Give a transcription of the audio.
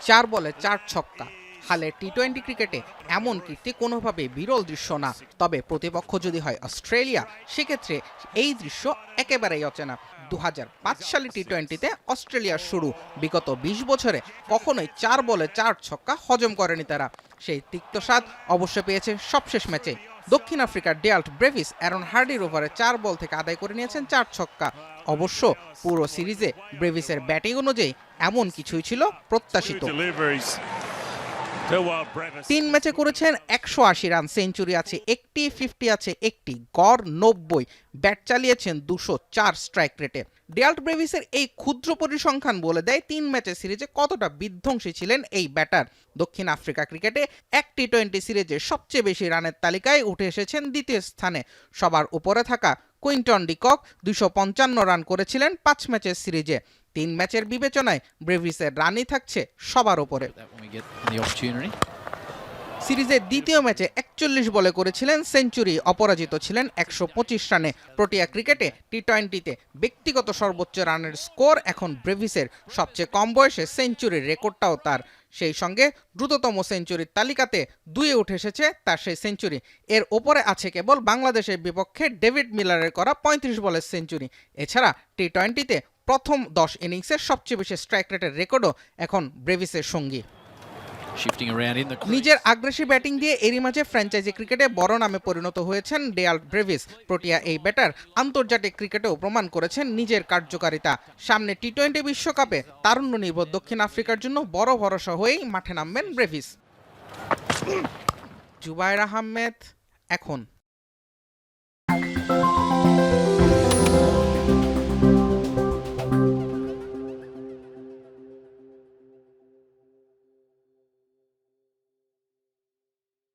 চার বলে 4 ছক্কা। হালে টি-20 ক্রিকেটে এমন কীর্তি কোনোভাবেই বিরল দৃশ্য না। তবে প্রতিপক্ষ যদি হয় অস্ট্রেলিয়া, সেক্ষেত্রে এই দৃশ্য একেবারেই অচেনা। 2005 সালে টি-20তে অস্ট্রেলিয়ার শুরু। বিগত 20 বছরে কখনোই 4 বলে 4 ছক্কা হজম করেনি তারা। সেই তিক্ত স্বাদ অবশ্য পেয়েছে সবশেষ ম্যাচে। দক্ষিণ আফ্রিকার ডেয়াল্ট ব্রেভিস অ্যারন হার্ডির ওভারে 4 বল থেকে আদায় করে নিয়েছেন 4 ছক্কা। অবশ্য পুরো সিরিজে ব্রেভিসের ব্যাটিং অনুযায়ী এমন কিছুই ছিল প্রত্যাশিত। 3 ম্যাচে করেছেন 180 রান, সেঞ্চুরি আছে একটি, 50 আছে একটি, গড় 90, ব্যাট চালিয়েছেন 204 স্ট্রাইক রেটে। ডেয়াল্ট ব্রেভিসের এই ক্ষুদ্র পরিসংখ্যান বলে দেয় 3 ম্যাচের সিরিজে কতটা বিধ্বংসী ছিলেন এই ব্যাটার। দক্ষিণ আফ্রিকা ক্রিকেটে এক টি-20 সিরিজে সবচেয়ে বেশি রানের তালিকায় উঠে এসেছেন দ্বিতীয় স্থানে। সবার উপরে থাকা কুইন্টন ডি কক 255 রান করেছিলেন 5 ম্যাচের সিরিজে। 3 ম্যাচের বিবেচনায় ব্রেভিসের রানই থাকছে সবার উপরে। সিরিজের দ্বিতীয় ম্যাচে 41 বলে করেছিলেন সেঞ্চুরি, অপরাজিত ছিলেন 125 রানে। প্রোটিয়া ক্রিকেটে টি-20তে ব্যক্তিগত সর্বোচ্চ রানের স্কোর এখন ব্রেভিসের। সবচেয়ে কম বয়সে সেঞ্চুরির রেকর্ডটাও তার। সেই সঙ্গে দ্রুততম সেঞ্চুরির তালিকাতে 2-এ উঠে এসেছে তার সেই সেঞ্চুরি। এর ওপরে আছে কেবল বাংলাদেশের বিপক্ষে ডেভিড মিলারের করা 35 বলের সেঞ্চুরি। এছাড়া টি-20তে প্রথম 10 ইনিংসের সবচেয়ে বেশি স্ট্রাইক রেটের রেকর্ডও এখন ব্রেভিসের সঙ্গী। নিজের আগ্রাসী ব্যাটিং দিয়ে এরই মাঝে ফ্র্যাঞ্চাইজি ক্রিকেটে বড় নামে পরিণত হয়েছেন ডেয়াল্ট ব্রেভিস। প্রোটিয়া এই ব্যাটার আন্তর্জাতিক ক্রিকেটেও প্রমাণ করেছেন নিজের কার্যকারিতা। সামনে টি-20 বিশ্বকাপে তারুণ্য নির্ভর দক্ষিণ আফ্রিকার জন্য বড় ভরসা হয়েই মাঠে নামবেন ব্রেভিস। জুবায়ের আহমেদ, এখন।